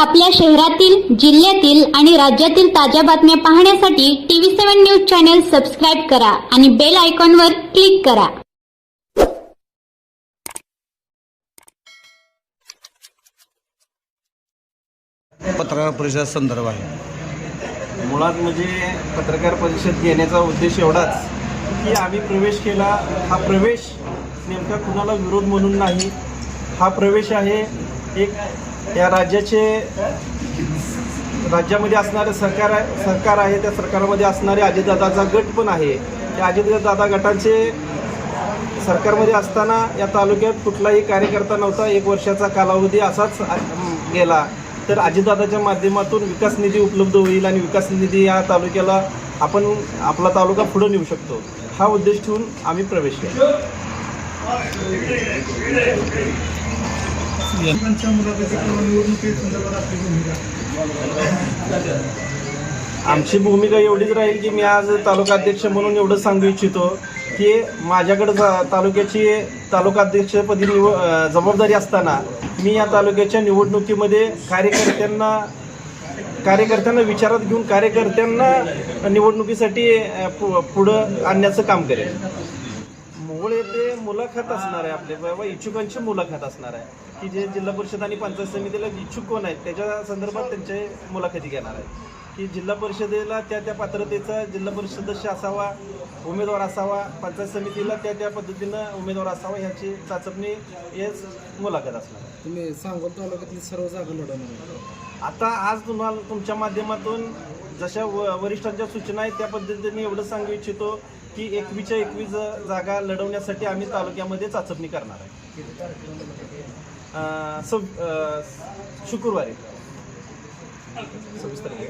आपल्या शहरातील, जिल्ह्यातील आणि राज्यातील ताज्या बातम्या पाहण्यासाठी TV7 न्यूज चॅनल सबस्क्राइब करा आणि बेल आयकॉनवर क्लिक करा. पत्रकार परिषद संदर्भ आहे. मुळात म्हणजे पत्रकार परिषद घेण्याचा उद्देश एवढाच की आम्ही प्रवेश केला. हा प्रवेश नेमका कुणाला विरोध म्हणून नाही. हा प्रवेश आहे एक या राज्यामध्ये असणारे सरकार आहे. त्या सरकारमध्ये असणारे अजितदादाचा गट पण आहे. त्या अजितदादा गटाचे सरकारमध्ये असताना या तालुक्यात कुठलाही कार्यकर्ता नव्हता. 1 वर्षाचा कालावधी असाच गेला. तर अजितदादाच्या माध्यमातून विकास निधी उपलब्ध होईल आणि विकास निधी या तालुक्याला आपण आपला तालुका पुढे नेऊ शकतो, हा उद्देश ठेवून आम्ही प्रवेश केला. आमची भूमिका एवढीच राहील की मी आज तालुका अध्यक्ष म्हणून एवढं सांगू इच्छितो की माझ्याकडे तालुक्याची तालुका अध्यक्षपदी जबाबदारी असताना मी या तालुक्याच्या निवडणुकीमध्ये कार्यकर्त्यांना विचारात घेऊन कार्यकर्त्यांना निवडणुकीसाठी पुढं आणण्याचं काम करेल. मोहोळ येथे मुलाखत असणार आहे, आपले इच्छुकांची मुलाखत असणार आहे की जे जिल्हा परिषद आणि पंचायत समितीला इच्छुक कोण आहेत त्याच्या संदर्भात त्यांचे मुलाखती घेणार आहे की जिल्हा परिषदेला त्या पात्रतेचा जिल्हा परिषद सदस्य असावा, उमेदवार असावा, पंचायत समितीला त्या पद्धतीनं उमेदवार असावा, ह्याची चाचपणी हेच मुलाखत असणार. तुम्ही सांगोल तालुक्यातली सर्व जागा लढवणार. आता आज तुम्हाला तुमच्या माध्यमातून जशा वरिष्ठांच्या सूचना आहेत त्या पद्धतीने एवढं सांगू इच्छितो की 21च्या 21 जागा लढवण्यासाठी आम्ही तालुक्यामध्ये चाचपणी करणार आहे. शुक्रवारी 26 तारखेला.